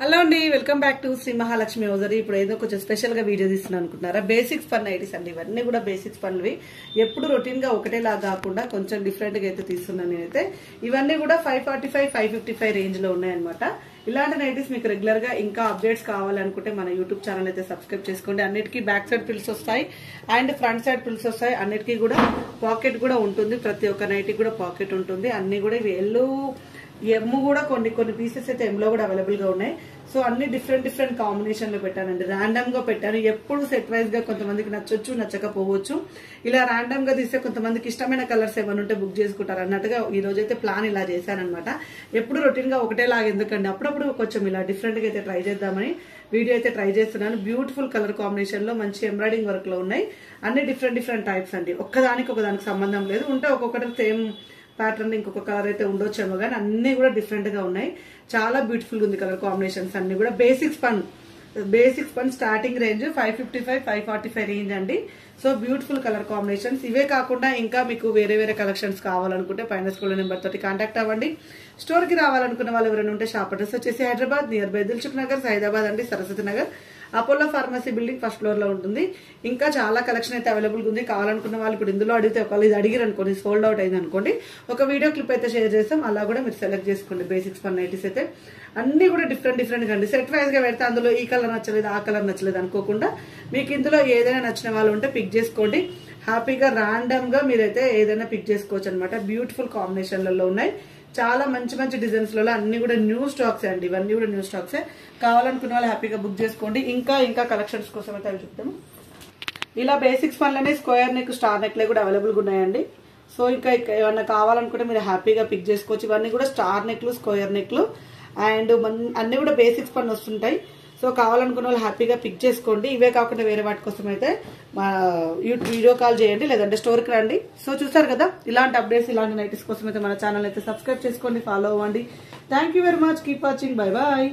Hello అండి, welcome back to Shri Mahalakshmi hosiery. ఇప్పుడు ఏదో కొంచెం స్పెషల్ గా వీడియో తీస్తున్నాను అనుకుంటున్నారా? బేసిక్స్ పన్ నైటీస్ అండి. ఇవన్నీ కూడా బేసిక్స్ పనులు. ఎప్పుడు రొటీన్ గా ఒకటేలా కాకుండా కొంచెం డిఫరెంట్ గా అయితే తీస్తున్నాను నేనైతే. ఇవన్నీ కూడా 545, 555 రేంజ్ లో ఉన్నాయన్నమాట. ఇలాంటి నైటీస్ మీకు రెగ్యులర్ గా ఇంకా అప్డేట్స్ కావాలనుకుంటే మన యూట్యూబ్ ఛానల్ అయితే సబ్స్క్రైబ్ చేసుకోండి. అన్నిటికీ బ్యాక్ సైడ్ పిల్స్ వస్తాయి అండ్ ఫ్రంట్ సైడ్ పిల్స్ వస్తాయి. అన్నిటికీ కూడా పాకెట్ కూడా ఉంటుంది. ప్రతి ఒక్క నైటీకి కూడా పాకెట్ ఉంటుంది. అన్ని కూడా ఇవి ఎమ్ కూడా కొన్ని పీసెస్ అయితే ఎమ్ లో కూడా అవైలబుల్ గా ఉన్నాయి. సో అన్ని డిఫరెంట్ కాంబినేషన్ లో పెట్టానండి. ర్యాండమ్ గా పెట్టాను. ఎప్పుడు సెట్ వైజ్ గా కొంతమందికి నచ్చొచ్చు, నచ్చకపోవచ్చు. ఇలా ర్యాండమ్ గా తీస్తే కొంతమందికి ఇష్టమైన కలర్స్ ఏమైనా ఉంటే బుక్ చేసుకుంటారు అన్నట్టుగా ఈ రోజు అయితే ప్లాన్ ఇలా చేశానమాట. ఎప్పుడు రొటీన్ గా ఒకటేలాగా ఎందుకండి, అప్పుడప్పుడు కొంచెం ఇలా డిఫరెంట్ గా అయితే ట్రై చేద్దామని వీడియో అయితే ట్రై చేస్తున్నాను. బ్యూటిఫుల్ కలర్ కాంబినేషన్ లో మంచి ఎంబ్రాయిడింగ్ వర్క్ లో ఉన్నాయి. అన్ని డిఫరెంట్ టైప్స్ అండి. ఒకదానికి సంబంధం లేదు. ఉంటే ఒక్కొక్కటి సేమ్ ప్యాటర్న్ ఇంకొక కలర్ అయితే ఉండొచ్చేమో కానీ అన్ని కూడా డిఫరెంట్ గా ఉన్నాయి. చాలా బ్యూటిఫుల్ గా ఉంది కలర్ కాంబినేషన్స్ అన్ని కూడా. బేసిక్స్ పన్ స్టార్టింగ్ రేంజ్ 555, 545 రేంజ్ అండి. So beautiful colour combinations. ఇవే కాకుండా ఇంకా మీకు వేరే కలెక్షన్స్ కావాలనుకుంటే పైన స్కూల్ నెంబర్ తోటి కాంటాక్ట్ అవ్వండి. స్టోర్ కి రావాలనుకున్న వాళ్ళు ఎవరైనా ఉంటే షాప్ అడ్రస్ వచ్చేసి హైదరాబాద్ నియర్ బై దిల్సుఖ్ నగర్, సైదాబాద్ అండి, Saraswati Nagar, Apollo pharmacy building first floor లో ఉంటుంది. ఇంకా చాలా కలెక్షన్ అయితే అవైలబుల్ ఉంది. కావాలనుకున్న వాళ్ళు ఇప్పుడు ఇందులో అడిగితే ఒకళ్ళు ఇది అడిగారు అనుకోండి, సోల్డ్ అవుట్ అయింది అనుకోండి, ఒక వీడియో క్లిప్ అయితే షేర్ చేస్తాం. అలా కూడా మీరు సెలెక్ట్ చేసుకోండి. బేసిక్స్ పన్ నైటీస్ అయితే అన్ని కూడా డిఫరెంట్ గా అండి. సెట్ వైజ్ గా పెడితే అందులో ఈ కలర్ నచ్చలేదు, ఆ కలర్ నచ్చలేదు అనుకోకుండా మీకు ఇందులో ఏదైనా నచ్చిన వాళ్ళు ఉంటే పిక్ చేసుకోండి. హ్యాపీగా ర్యాండమ్ గా మీరైతే ఏదైనా పిక్ చేసుకోవచ్చు అనమాట. బ్యూటిఫుల్ కాంబినేషన్లలో ఉన్నాయి. చాలా మంచి డిజైన్స్ లలో అన్ని కూడా న్యూ స్టాక్స్ అండి. ఇవన్నీ కూడా న్యూ స్టాక్స్. కావాలనుకున్న వాళ్ళు హ్యాపీగా బుక్ చేసుకోండి. ఇంకా కలెక్షన్స్ కోసం అయితే అవి చెప్తాము. ఇలా బేసిక్స్ పనులనే స్క్వేర్ నెక్, స్టార్ నెక్ కూడా అవైలబుల్ గా ఉన్నాయండి. సో ఇంకా ఏమన్నా కావాలనుకుంటే మీరు హ్యాపీగా పిక్ చేసుకోవచ్చు. ఇవన్నీ కూడా స్టార్ నెక్లు, స్క్వేర్ నెక్లు అండ్ అన్ని కూడా బేసిక్స్ పని వస్తుంటాయి. సో కావాలనుకున్న వాళ్ళు హ్యాపీగా పిక్ చేసుకోండి. ఇవే కాకుండా వేరే వాటి కోసం అయితే మా వీడియో కాల్ చేయండి, లేదంటే స్టోర్కి రండి. సో చూసారు కదా, ఇలాంటి అప్డేట్స్, ఇలాంటి నైటీస్ కోసం అయితే మన ఛానల్ అయితే సబ్స్క్రైబ్ చేసుకోండి, ఫాలో అవ్వండి. Thank you very much. Keep watching. Bye bye.